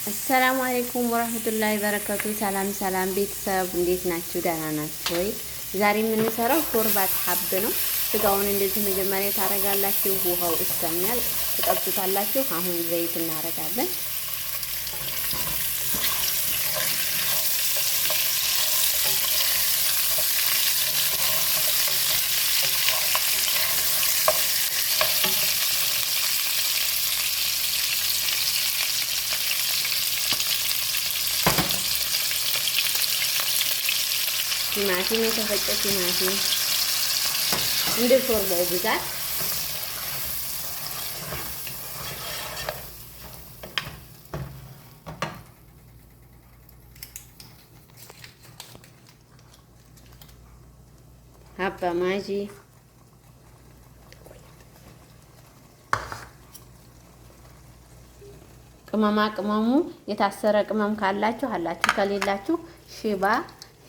አሰላሙ አለይኩም ወራህመቱላሂ በረከቱ። ሰላም ሰላም ቤተሰብ እንዴት ናችሁ? ደህና ናችሁ ወይ? ዛሬ የምንሰራው ሾርባት ሀብ ነው። ስጋውን እንደዚህ መጀመሪያ ታረጋላችሁ፣ ውሃው እስከሚያልቅ ትጠብሱታላችሁ። አሁን ዘይት እናረጋለን። ቲማቲም የተፈጨ ቲማቲም እንደ ሾርባው ብዛት ሀባ ማጂ ቅመማ ቅመሙ የታሰረ ቅመም ካላችሁ አላችሁ፣ ከሌላችሁ ሽባ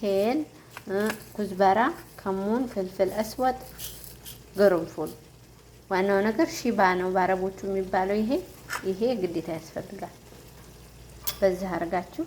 ሄል ኩዝበራ፣ ከሙን፣ ፍልፍል አስወጥ፣ ገረንፎል። ዋናው ነገር ሺባ ነው በአረቦቹ የሚባለው። ይሄ ግዴታ ያስፈልጋል። በዚህ አድርጋችሁ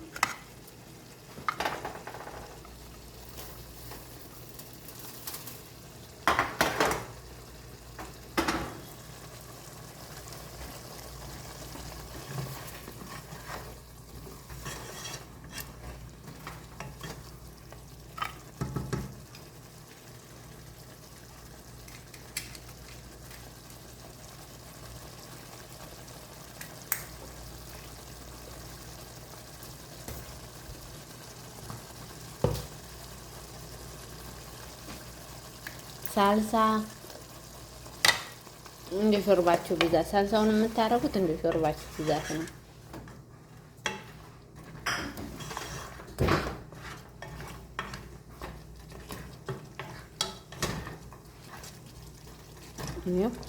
ሳልሳ እንደ ሾርባችሁ ብዛት ሳልሳውን የምታረጉት እንደ ሾርባችሁ ብዛት ነው።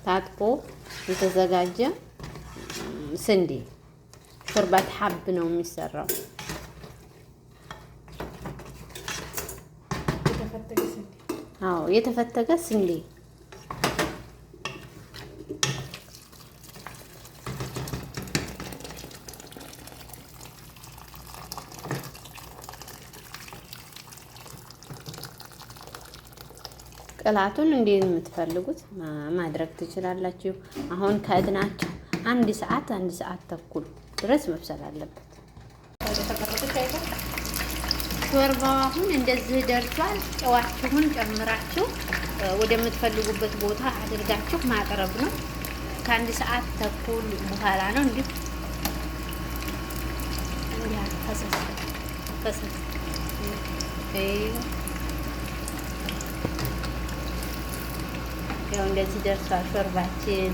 ታጥቦ የተዘጋጀ ስንዴ ሾርባት ሀብ ነው የሚሰራው። አዎ የተፈተገ ስንዴ ቅላቱን እንዴት የምትፈልጉት ማድረግ ትችላላችሁ። አሁን ከእድናችሁ አንድ ሰዓት ተኩል ድረስ መብሰል አለበት። ሾርባው አሁን እንደዚህ ደርሷል። ጨዋችሁን ጨምራችሁ ወደምትፈልጉበት ቦታ አድርጋችሁ ማቅረብ ነው። ከአንድ ሰዓት ተኩል በኋላ ነው እንዲህ ፈሰስ ያው እንደዚህ ደርሷል ሾርባችን።